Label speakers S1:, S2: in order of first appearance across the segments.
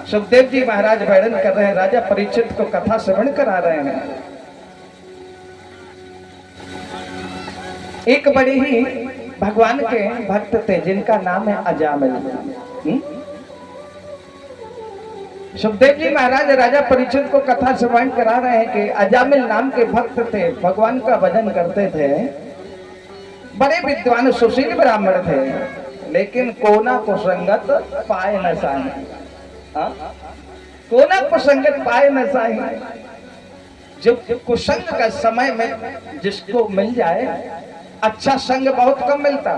S1: सुखदेव जी महाराज वर्णन कर रहे हैं, राजा परीक्षित को कथा श्रवण करा रहे हैं। एक बड़े ही भगवान के भक्त थे जिनका नाम है अजामिल। सुखदेव जी महाराज राजा परीक्षित को कथा श्रवण करा रहे हैं कि अजामिल नाम के भक्त थे, भगवान का भजन करते थे, बड़े विद्वान सुशील ब्राह्मण थे, लेकिन कोना कुसंगत पाए न साही। कोना कुसंगत पाए न साही। जब कुसंग का समय में जिसको मिल जाए, अच्छा संग बहुत कम मिलता।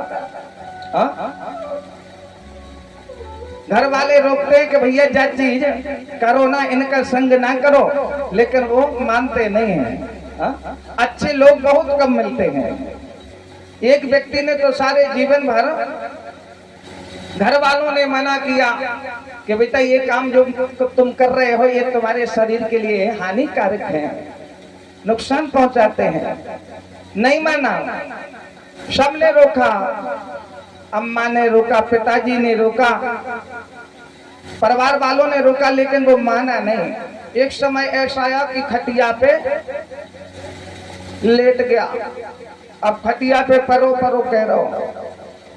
S1: घर वाले रोकते हैं कि भैया जा चीज करो ना, इनका संग ना करो, लेकिन वो मानते नहीं हैं। अच्छे लोग बहुत कम मिलते हैं। एक व्यक्ति ने तो सारे जीवन भर घर वालों ने मना किया कि बेटा ये काम जो तुम कर रहे हो ये तुम्हारे शरीर के लिए हानिकारक है, नुकसान पहुंचाते हैं। नहीं माना, सबने रोका, अम्मा ने रोका, पिताजी ने रोका, परिवार वालों ने रोका, लेकिन वो माना नहीं। एक समय ऐसा आया कि खटिया पे लेट गया। अब खटिया पे परो परो कह रहा हूं।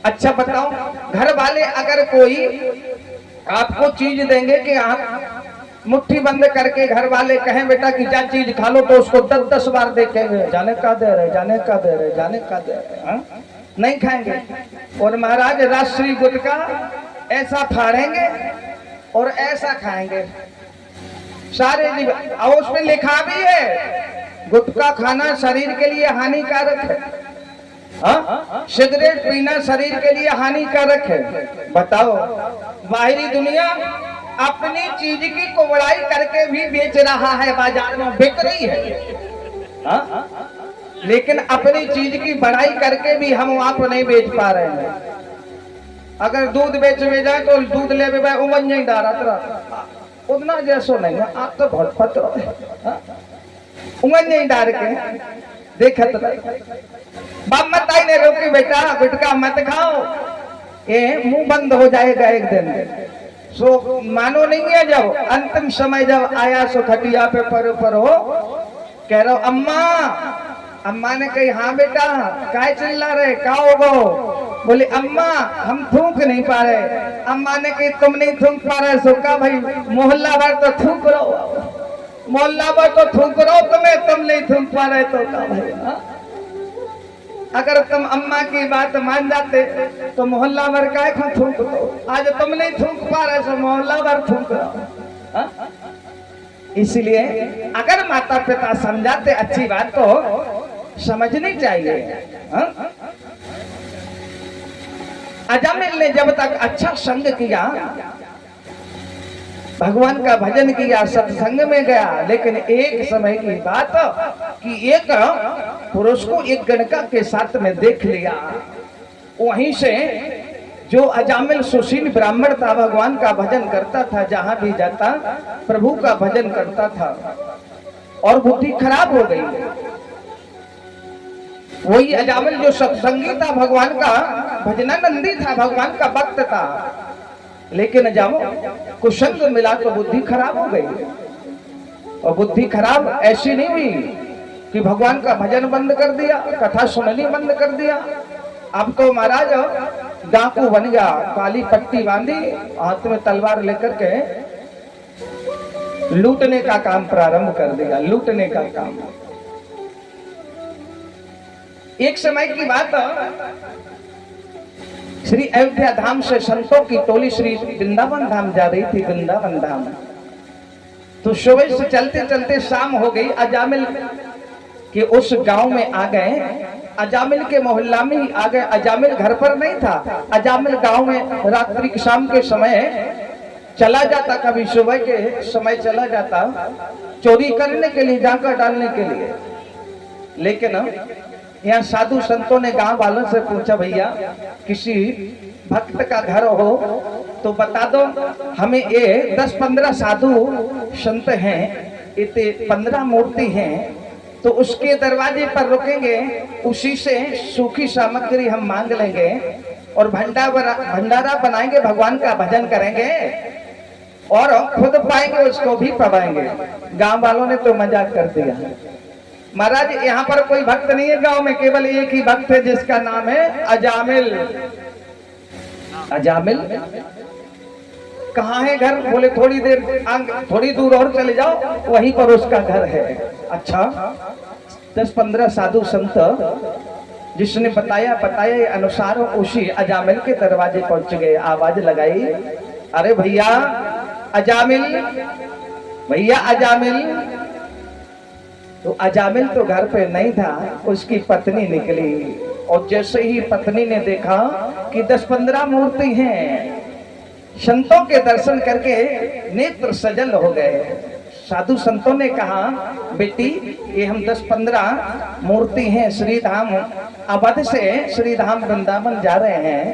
S1: अच्छा बताओ, घर वाले अगर कोई आपको चीज देंगे कि आप मुट्ठी बंद करके घर वाले कहें बेटा कि जा चीज खा लो, तो उसको 10-10 बार देखेंगे, जाने का दे रहे, जाने का दे रहे, जाने का दे रहे, नहीं खाएंगे। और महाराज राष्ट्रीय गुटका ऐसा फाड़ेंगे और ऐसा खाएंगे सारे जीवन। और उसमें लिखा भी है गुटखा खाना शरीर के लिए हानिकारक है, सिगरेट पीना शरीर के लिए हानिकारक है। बताओ, बाहरी दुनिया अपनी चीज की कुबड़ाई करके भी बेच रहा है, बाजार में बिक रही है, लेकिन अपनी चीज की बढ़ाई करके भी हम आप नहीं बेच पा रहे हैं। अगर दूध बेच में जाए तो दूध ले उमन नहीं डारा उतना जैसो नहीं है, आप तो बहुत पत्र उमन नहीं डार के देखत बाप मताई ने रोकी बेटा गुटखा मत खाओ, ये मुंह बंद हो जाएगा एक दिन। सो मानो नहीं है। जब अंतिम समय जब आया सो खटिया पे परो कह रहा अम्मा। अम्मा ने कही हाँ बेटा काय चिल्ला रहे, का होगो? बोले अम्मा हम थूक नहीं पा रहे। अम्मा ने कही तुम नहीं थूक पा रहे सो का भाई मोहल्ला भर तो थूक रहो, मोहल्ला भर तो थूक रहो, तुम नहीं थूक पा रहे तो का भाई। अगर तुम अम्मा की बात मान जाते तो मोहल्ला भर काय को थूक दो। आज तुम नहीं थूक पा रहे सो मोहल्ला भर थूक रहो। इसलिए अगर माता पिता समझाते अच्छी बात तो समझनी चाहिए। अजामिल ने जब तक अच्छा संग किया, भगवान का भजन किया, सत्संग में गया, लेकिन एक समय की बात कि एक पुरुष को एक गणका के साथ में देख लिया। वहीं से जो अजामिल सुशील ब्राह्मण था, भगवान का भजन करता था, जहां भी जाता प्रभु का भजन करता था, और बुद्धि खराब हो गई। वही अजामिल जो सत्संगी था, भगवान का भजनानंदी था, भगवान का भक्त था, लेकिन जाओ कुसंग मिला तो बुद्धि खराब हो गई। और बुद्धि खराब ऐसी नहीं हुई कि भगवान का भजन बंद कर दिया, कथा सुननी बंद कर दिया। अब तो महाराज डाकू बन गया, काली पट्टी बांधी, हाथ में तलवार लेकर के लूटने का काम प्रारंभ कर दिया, लूटने का काम। एक समय की बात, श्री अयोध्या धाम से संतों की टोली श्री वृंदावन धाम जा रही थी, वृंदावन धाम। तो सुबह से चलते चलते शाम हो गई। अजामिल के उस गांव में आ गए, अजामिल के मोहल्ला में ही आ गए। अजामिल घर पर नहीं था, अजामिल गांव में रात्रि शाम के समय चला जाता, कभी सुबह के समय चला जाता चोरी करने के लिए, डाका डालने के लिए। लेकिन यहाँ साधु संतों ने गांव वालों से पूछा, भैया किसी भक्त का घर हो तो बता दो हमें। ये 10-15 साधु संत हैं, इतने 15 मूर्ति हैं, तो उसके दरवाजे पर रुकेंगे, उसी से सूखी सामग्री हम मांग लेंगे और भंडारा बनाएंगे, भगवान का भजन करेंगे। और खुद पाएंगे उसको भी पवाएंगे। गांव वालों ने तो मजाक कर दिया। महाराज यहाँ पर कोई भक्त नहीं है गांव में, केवल एक ही भक्त है जिसका नाम है अजामिल। अजामिल कहाँ है घर? बोले थोड़ी देर थोड़ी दूर और चले जाओ, वहीं पर उसका घर है। अच्छा, 10-15 साधु संत जिसने बताया अनुसार उसी अजामिल के दरवाजे पहुंच गए। आवाज लगाई, अरे भैया अजामिल, भैया अजामिल। तो अजामिल तो घर पे नहीं था, उसकी पत्नी निकली और जैसे ही पत्नी ने देखा कि 10-15 मूर्ति हैं, संतों के दर्शन करके नेत्र सजल हो गए। साधु संतों ने कहा, बेटी ये हम 10-15 मूर्ति हैं, श्रीधाम अवध से श्रीधाम वृंदावन जा रहे हैं,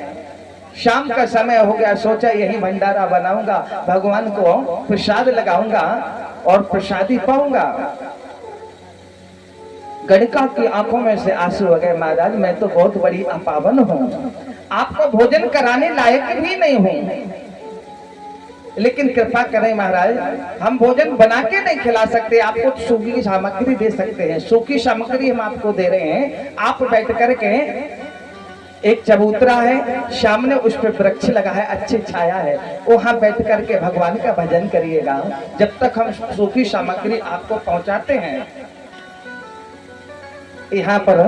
S1: शाम का समय हो गया, सोचा यही भंडारा बनाऊंगा, भगवान को प्रसाद लगाऊंगा और प्रसादी पाऊंगा। गणिका की आंखों में से आंसू आ गए, महाराज मैं तो बहुत बड़ी अपावन हूँ, आपको भोजन कराने लायक भी नहीं हूँ, लेकिन कृपा करें महाराज, हम भोजन बना के नहीं खिला सकते, आपको सूखी सामग्री दे सकते हैं। सूखी सामग्री हम आपको दे रहे हैं, आप बैठ करके, एक चबूतरा है सामने, उस पर वृक्ष लगा है, अच्छी छाया है, वहां बैठ करके भगवान का भजन करिएगा जब तक हम सूखी सामग्री आपको पहुंचाते हैं। यहाँ पर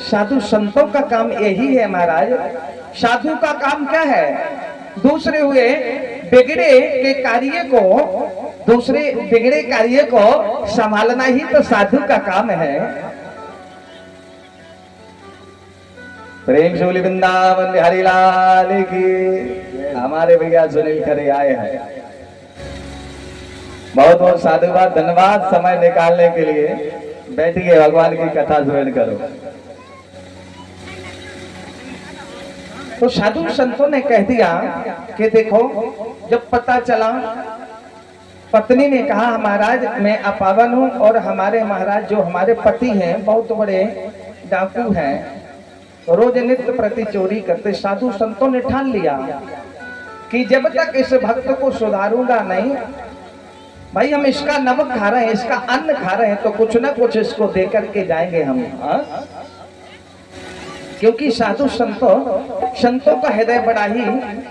S1: साधु संतों का काम यही है महाराज। साधु का काम क्या है? दूसरे हुए बिगड़े के कार्य को, दूसरे बिगड़े कार्य को संभालना ही तो साधु का काम है। प्रेम शूली वृंदावन बिहारी लाल की। हमारे भैया सुनील खरे आए हैं, बहुत बहुत साधुवाद, धन्यवाद समय निकालने के लिए। बैठिए, भगवान की कथा श्रवण करो। तो साधु संतों ने कह दिया कि देखो, जब पता चला, पत्नी ने कहा महाराज मैं अपावन हूँ और हमारे महाराज जो हमारे पति हैं बहुत बड़े डाकू हैं, रोज नित्य प्रति चोरी करते। साधु संतों ने ठान लिया कि जब तक इस भक्त को सुधारूंगा नहीं, भाई हम इसका नमक खा रहे हैं, इसका अन्न खा रहे हैं, तो कुछ ना कुछ इसको दे करके जाएंगे हम। क्योंकि साधु संतों का हृदय बड़ा ही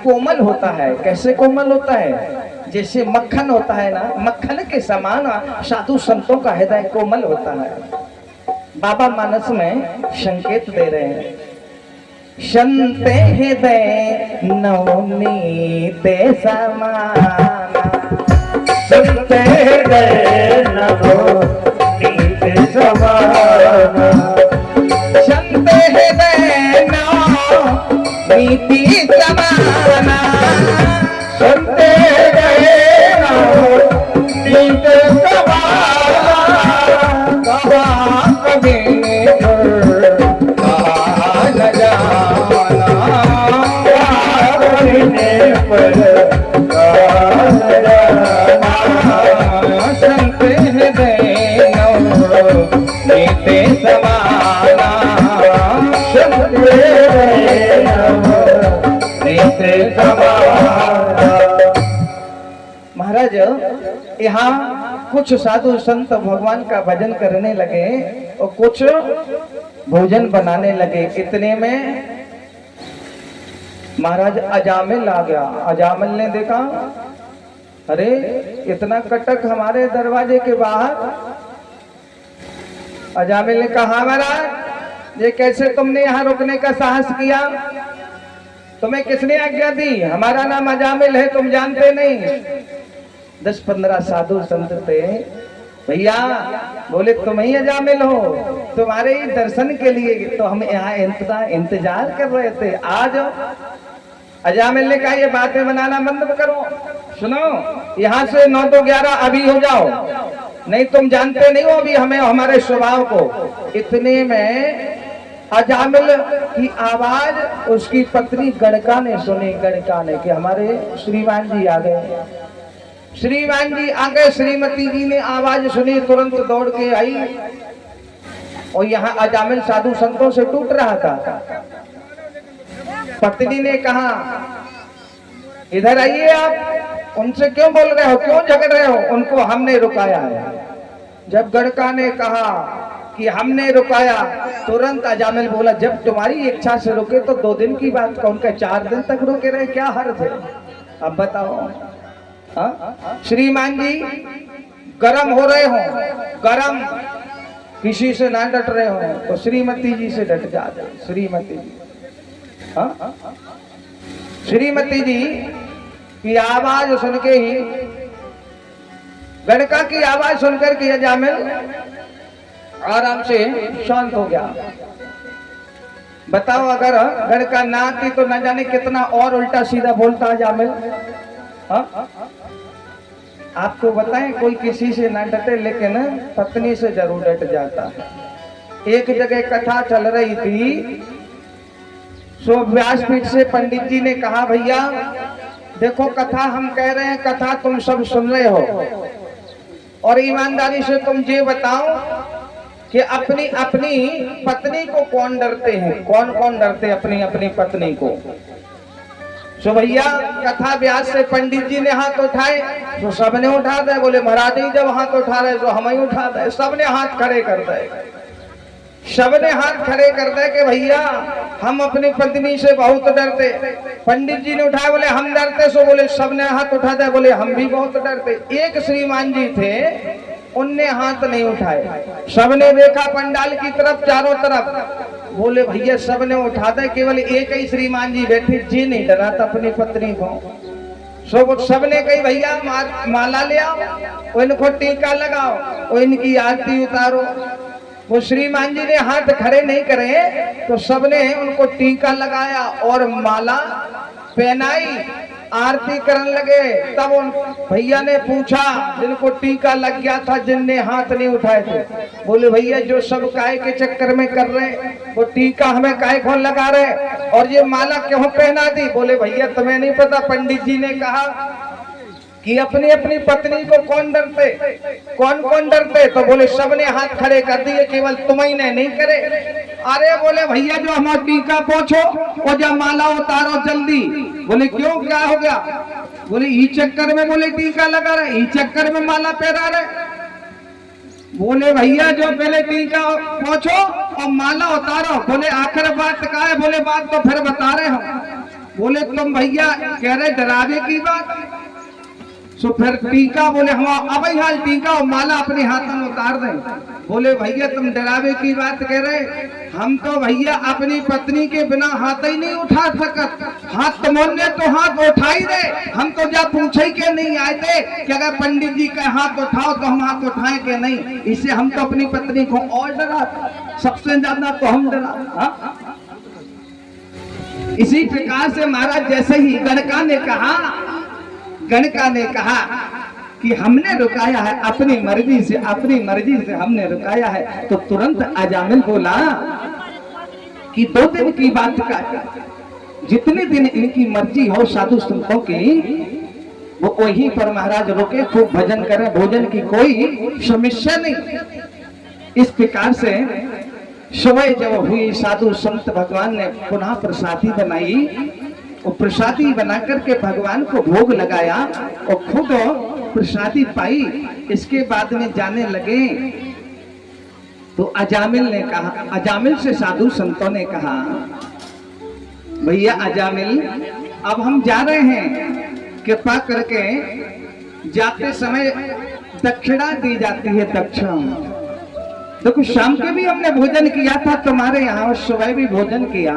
S1: कोमल होता है। कैसे कोमल होता है? जैसे मक्खन होता है ना, मक्खन के समान साधु संतों का हृदय कोमल होता है। बाबा मानस में संकेत दे रहे हैं, संत हृदय नवनीते समाना, संत हृदय नवनीते समाना, संत हृदय नवनीते समाना, संत हृदय नवनीते समाना, कभी महाराज यहाँ कुछ साधु संत भगवान का भजन करने लगे और कुछ भोजन बनाने लगे। इतने में महाराज अजामिल आ गया। अजामिल ने देखा, अरे इतना कटक हमारे दरवाजे के बाहर। अजामिल ने कहा, महाराज ये कैसे तुमने यहाँ रुकने का साहस किया? तुम्हें किसने आज्ञा दी? हमारा नाम अजामिल है, तुम जानते नहीं। 10-15 साधु संत थे भैया, बोले तुम ही अजामिल हो, तुम्हारे ही दर्शन के लिए तो हम यहाँ इंतजार कर रहे थे, आ जाओ। अजामिल ने कहा ये बातें बनाना बंद करो, सुनो यहाँ से 9 तो 11 अभी हो जाओ, नहीं तुम जानते नहीं हो अभी हमें हमारे स्वभाव को। इतने में अजामिल की आवाज उसकी पत्नी गणका ने सुनी। गणका ने कि हमारे श्रीमान जी आ गए। श्रीमान जी आ गए। श्रीमती जी ने आवाज सुनी, तुरंत दौड़ के आई और यहाँ अजामिल साधु संतों से टूट रहा था। पत्नी ने कहा इधर आइए आप। उनसे क्यों बोल रहे हो, क्यों झगड़ रहे हो? उनको हमने रुकाया है। जब गणका ने कहा कि हमने रुकाया, तुरंत अजामिल बोला जब तुम्हारी इच्छा से रुके तो 2 दिन की बात का, उनका 4 दिन तक रुके रहे, क्या हर्ज है? अब बताओ। हाँ, श्रीमान जी गरम हो रहे हो, गरम किसी से ना डट रहे हो तो श्रीमती जी से डट जाते। श्रीमती जी, हाँ, श्रीमती जी की आवाज सुन के ही, गणका की आवाज सुनकर के अजामिल आराम से शांत हो गया। बताओ अगर गणका ना आती तो न जाने कितना और उल्टा सीधा बोलता अजामिल। हाँ, आपको बताएं कोई किसी से ना डटे लेकिन पत्नी से जरूर डट जाता है। एक जगह कथा चल रही थी, सो व्यासपीठ से पंडित जी ने कहा भैया देखो कथा हम कह रहे हैं, कथा तुम सब सुन रहे हो और ईमानदारी से तुम ये बताओ कि अपनी अपनी पत्नी को कौन डरते हैं, कौन कौन डरते अपनी अपनी पत्नी को? सो भैया कथा व्यास से पंडित जी ने हाथ उठाए तो सबने उठा दे। बोले महाराज जी जब हाथ उठा रहे तो हम ही उठा दे। सबने हाथ खड़े कर दे, सबने हाथ खड़े कर दे कि भैया हम अपनी पत्नी से बहुत डरते। पंडित जी ने उठाया, बोले हम डरते। सो बोले सबने हाथ उठा दे, बोले हम भी बहुत डरते। एक श्रीमान जी थे, उनने हाथ नहीं उठाए। सबने देखा पंडाल की तरफ, चारों तरफ, बोले भैया सबने उठा दे, केवल एक ही श्रीमान जी बैठे, जी नहीं डरा था अपनी पत्नी को। सो सबने कही भैया माला ले आओ, इनको टीका लगाओ, इनकी आरती उतारो। वो श्रीमान जी ने हाथ खड़े नहीं करे तो सबने उनको टीका लगाया और माला पहनाई, आरती करने लगे। तब उन भैया ने पूछा जिनको टीका लग गया था, जिनने हाथ नहीं उठाए थे, बोले भैया जो सब काय के चक्कर में कर रहे, वो टीका हमें काय कौन लगा रहे और ये माला क्यों पहना दी? बोले भैया तुम्हें नहीं पता, पंडित जी ने कहा कि अपनी अपनी पत्नी को कौन डरते, कौन कौन डरते? तो बोले सबने हाथ खड़े कर दिए, केवल तुम्हें नहीं करे। अरे बोले भैया जो हमारा टीका पोछो और जब माला उतारो जल्दी। बोले क्यों, क्या हो गया? बोले ई चक्कर में, बोले टीका लगा रहे, ई चक्कर में माला पहना रहे। बोले भैया जो पहले टीका पोछो और माला उतारो। बोले आखिर बात का है? बोले बात तो फिर बता रहे हम। बोले तुम भैया कह रहे डरावे की बात, सो फिर टीका, बोले हम अब हाल टीका और माला अपने हाथ में उतार दें। बोले भैया तुम डरावे की बात कह रहे, हम तो भैया अपनी पत्नी के बिना हाथ ही नहीं उठा सकत। हाथ तुमने तो हाथ उठाई दे, हम तो जा पूछे के नहीं आए थे कि अगर पंडित जी का हाथ उठाओ तो हम हाथ उठाए के नहीं। इससे हम तो अपनी पत्नी को और डरा, सबसे ज्यादा तो हम डरा। इसी प्रकार से महाराज जैसे ही गणका ने कहा कि हमने रुकाया है अपनी मर्जी से, अपनी मर्जी से हमने रुकाया है, तो तुरंत अजामिल बोला कि 2 दिन की बात का, जितने दिन इनकी मर्जी हो साधु संतों की, वो वहीं पर महाराज रुके, खूब भजन करें, भोजन की कोई समस्या नहीं। इस प्रकार से सुबह जब हुई, साधु संत भगवान ने पुनः प्रसादी बनाई, और प्रसादी बना करके भगवान को भोग लगाया और खुद प्रसादी पाई। इसके बाद में जाने लगे तो अजामिल ने कहा, अजामिल से साधु संतों ने कहा भैया अजामिल अब हम जा रहे हैं, कृपा करके जाते समय दक्षिणा दी जाती है। दक्षिणा देखो, शाम के भी हमने भोजन किया था तुम्हारे यहाँ, सुबह भी भोजन किया,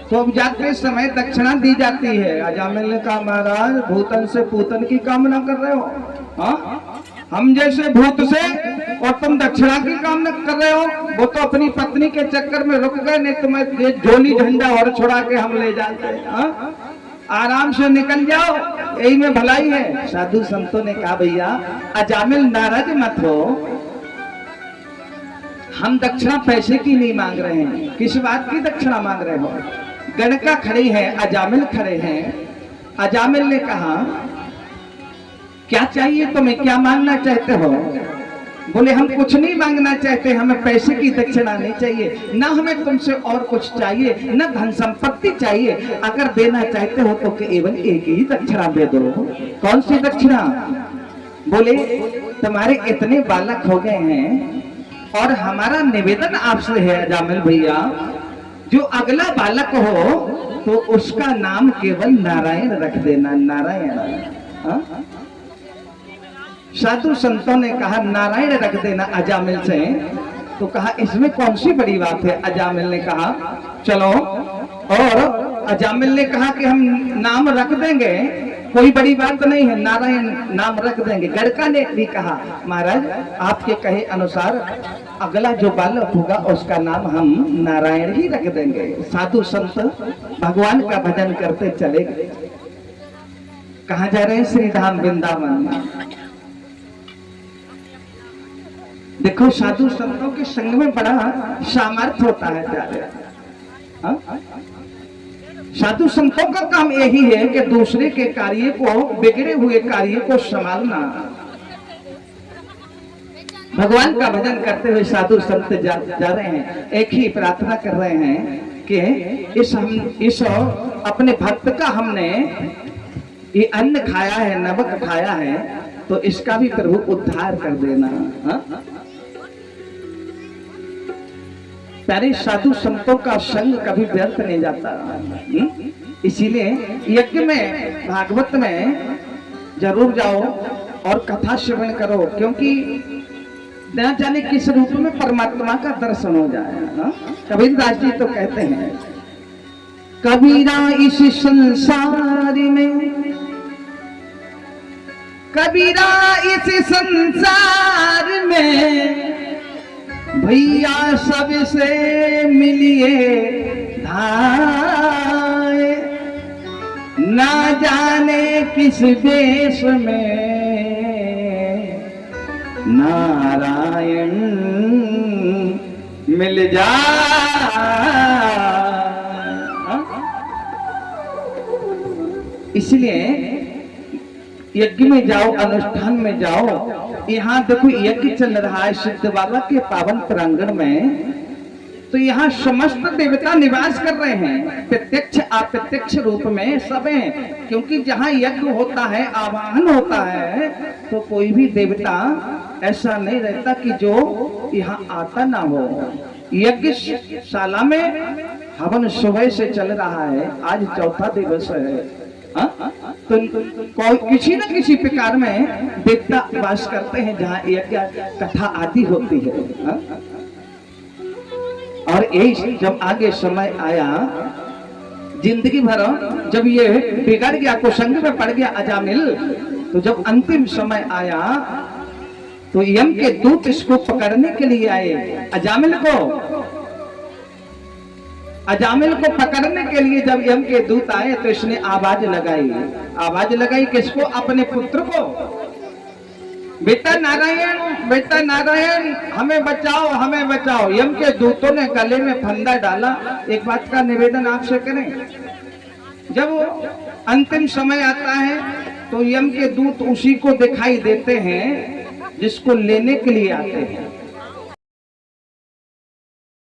S1: तो अब जाते समय दक्षिणा दी जाती है। अजामिल ने कहा महाराज भूतन से पूतन की कामना कर रहे हो? हाँ, हम जैसे भूत से और तुम दक्षिणा की कामना कर रहे हो? वो तो अपनी पत्नी के चक्कर में रुक गए, नहीं तुम्हें ये झोली झंडा और छुड़ा के हम ले जाते। हाँ, आराम से निकल जाओ, यही में भलाई है। साधु संतों ने कहा भैया अजामिल नाराज मत हो, हम दक्षिणा पैसे की नहीं मांग रहे हैं। किस बात की दक्षिणा मांग रहे हो? गणका खड़ी है, अजामिल खड़े हैं। अजामिल ने कहा क्या चाहिए तुम्हें, क्या मांगना चाहते हो? बोले हम कुछ नहीं मांगना चाहते, हमें पैसे की दक्षिणा नहीं चाहिए, ना हमें तुमसे और कुछ चाहिए, न धन संपत्ति चाहिए। अगर देना चाहते हो तो केवल एक ही दक्षिणा दे दो। कौन सी दक्षिणा? बोले तुम्हारे इतने बालक हो गए हैं और हमारा निवेदन आपसे है अजामिल भैया, जो अगला बालक हो तो उसका नाम केवल नारायण रख देना, नारायण। हा? साधु संतों ने कहा नारायण रख देना अजामिल से, तो कहा इसमें कौन सी बड़ी बात है? अजामिल ने कहा चलो, और अजामिल ने कहा कि हम नाम रख देंगे, कोई बड़ी बात नहीं है, नारायण नाम रख देंगे। गड़का ने भी कहा महाराज आपके कहे अनुसार अगला जो बालक होगा उसका नाम हम नारायण ही रख देंगे। साधु संत भगवान का भजन करते चले गए। कहाँ जा रहे हैं? श्री धाम वृंदावन। देखो साधु संतों के संग में बड़ा सामर्थ्य होता है प्यारे। साधु संतों का काम यही है कि दूसरे के कार्य को, बिगड़े हुए कार्य को संभालना। भगवान का भजन करते हुए साधु संत जा रहे हैं, एक ही प्रार्थना कर रहे हैं कि इस अपने भक्त का हमने ये अन्न खाया है, नमक खाया है, तो इसका भी प्रभु उद्धार कर देना। हा? प्यारे साधु संतों का संग कभी व्यर्थ नहीं जाता। इसीलिए यज्ञ में, भागवत में जरूर जाओ और कथा श्रवण करो, क्योंकि न जाने किस रूप में परमात्मा का दर्शन हो जाए। कबीरदास जी तो कहते हैं, कबीरा इस संसार में, कबीरा इस संसार में भैया सबसे मिलिए धाए, ना जाने किस देश में नारायण मिल जाए। इसलिए यज्ञ में जाओ, अनुष्ठान में जाओ। यहाँ देखो यज्ञ चल रहा है सिद्ध बाबा के पावन प्रांगण में, तो यहाँ समस्त देवता निवास कर रहे हैं, प्रत्यक्ष अप्रत्यक्ष रूप में सब हैं। क्योंकि जहाँ यज्ञ होता है, आवाहन होता है, तो कोई भी देवता ऐसा नहीं रहता कि जो यहाँ आता ना हो। यज्ञ शाला में हवन सुबह से चल रहा है, आज चौथा दिवस है। तो किसी न किसी प्रकार में देवता वास करते हैं जहाँ यज्ञ कथा आदि होती है। और यही जब आगे समय आया, जिंदगी भर जब ये बिगड़ गया, कुसंग में पड़ गया अजामिल, तो जब अंतिम समय आया तो यम के दूत इसको पकड़ने के लिए आए। अजामिल को पकड़ने के लिए जब यम के दूत आए तो इसने आवाज लगाई किसको? अपने पुत्र को, बेटा नारायण, बेटा नारायण, हमें बचाओ, हमें बचाओ। यम के दूतों ने गले में फंदा डाला। एक बात का निवेदन आपसे करें, जब अंतिम समय आता है तो यम के दूत उसी को दिखाई देते हैं जिसको लेने के लिए आते हैं।